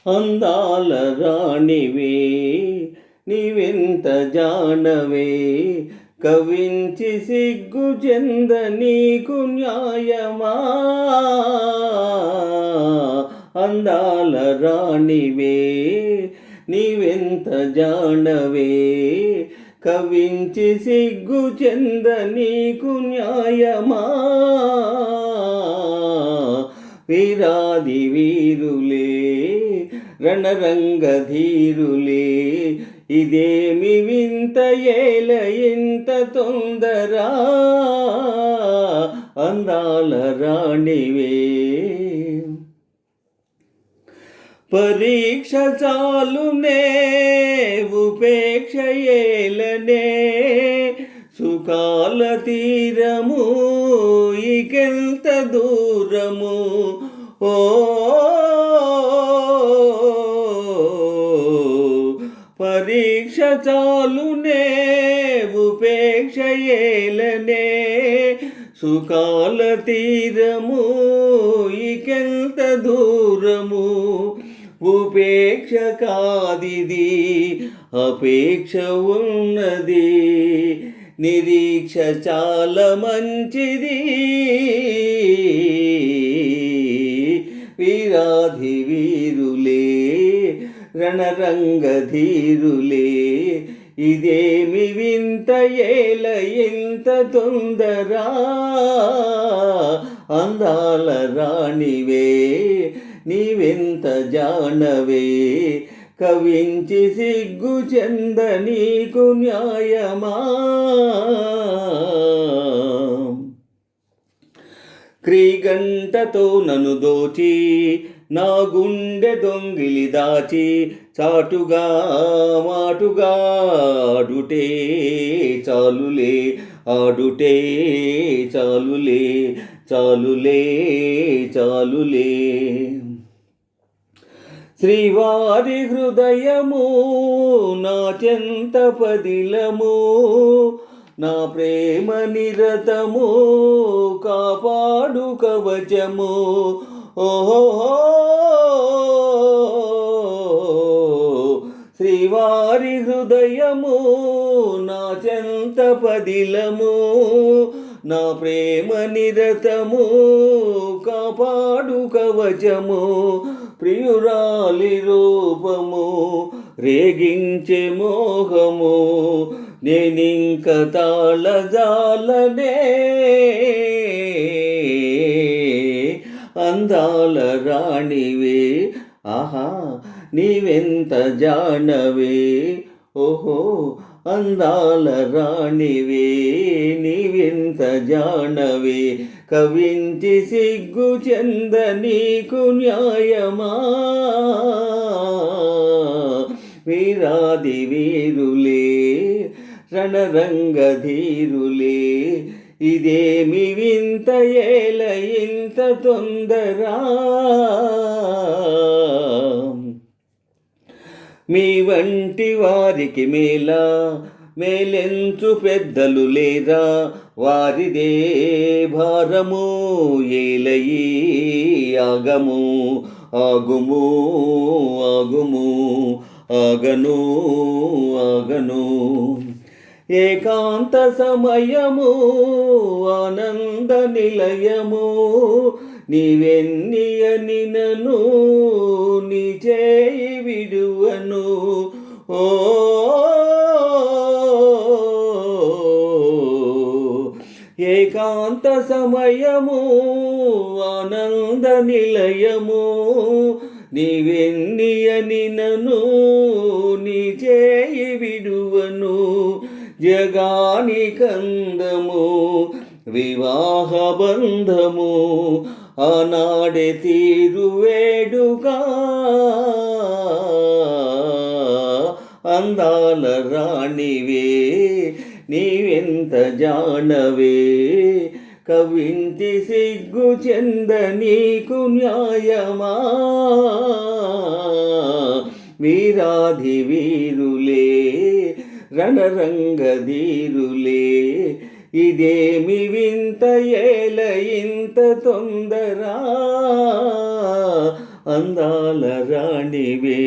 అందాల రాణివే నీవెంత జానవే, కవించి సిగ్గు చెంద నీకు న్యాయమా. అందాల రాణివే నీవెంత జానవే, కవించి సిగ్గు చెంద నీకు న్యాయమా. వీరాది వీరులే రణరంగధీరులే, ఇదేమి వింత ఏల ఇంత తొందరా. అందాల రాణివే పరీక్ష చాలునే ఉపేక్ష ఏలనే, సుఖాల తీరము ఇకెంత దూరము. ఓ పరీక్ష చాలునే ఉపేక్ష ఏలనే, సుఖాల తీరము ఇకెంత దూరము. ఉపేక్ష కాదిది అపేక్ష ఉన్నది, నిరీక్ష చాలా మంచిది. వీరాధి వీరులే రణరంగధీరులే, ఇదేమి వింత ఏల ఇంత తొందరా. అందాల రాణివే నీవెంత జానవే, కవించి సిగ్గు చెంద నీకు న్యాయమా. క్రీగంటతో నన్ను దోచి నా గుండె దొంగిలి దాచి, చాటుగా మాటుగా ఆడుటే చాలులే, ఆడుటే చాలులే, చాలులే చాలులే. శ్రీవారి హృదయము నా చెంత పదిలము, నా ప్రేమ నిరతము కాపాడు కవచము. ఓహో శ్రీవారి హృదయము నా చెంత పదిలము, నా ప్రేమ నిరతము కాపాడు కవచము. ప్రియురాలి రూపము రేగించే మోహము, నేనింక తాళజాలనే. అందాల రాణివే ఆహా నీవెంత జానవే. ఓహో అందాల రాణివే నీవెంత జానవే, కవించి సిగ్గు చెంద నీకు న్యాయమా. వీరాది వీరులే రణరంగధీరులే, ఇదేమి వింత ఏల ఇంత తొందరా. మీ వంటి వారికి మేలా మేలెంచు పెద్దలు లేరా, వారిదే భారము ఏలయి ఆగము. ఆగుము ఆగుము ఆగను ఆగను. ఏకాంత సమయము ఆనంద నిలయము, నీవెన్నియని నను నీ చేయి విడువను. ఓ ఏకాంత సమయము ఆనంద నిలయము, నీవెన్నియని నను నీ చేయి విడువను. జగానికందము వివాహ బంధము, ఆనాడే తీరు వేడుగా. అందాల రాణివే నీవెంత జానవే, కవించి సిగ్గు చెంద నీకు న్యాయమా. వీరాధి వీరులే రణరంగధీరులే, ఇదేమి వింత ఏల ఇంత తొందరా. అందాల రాణివే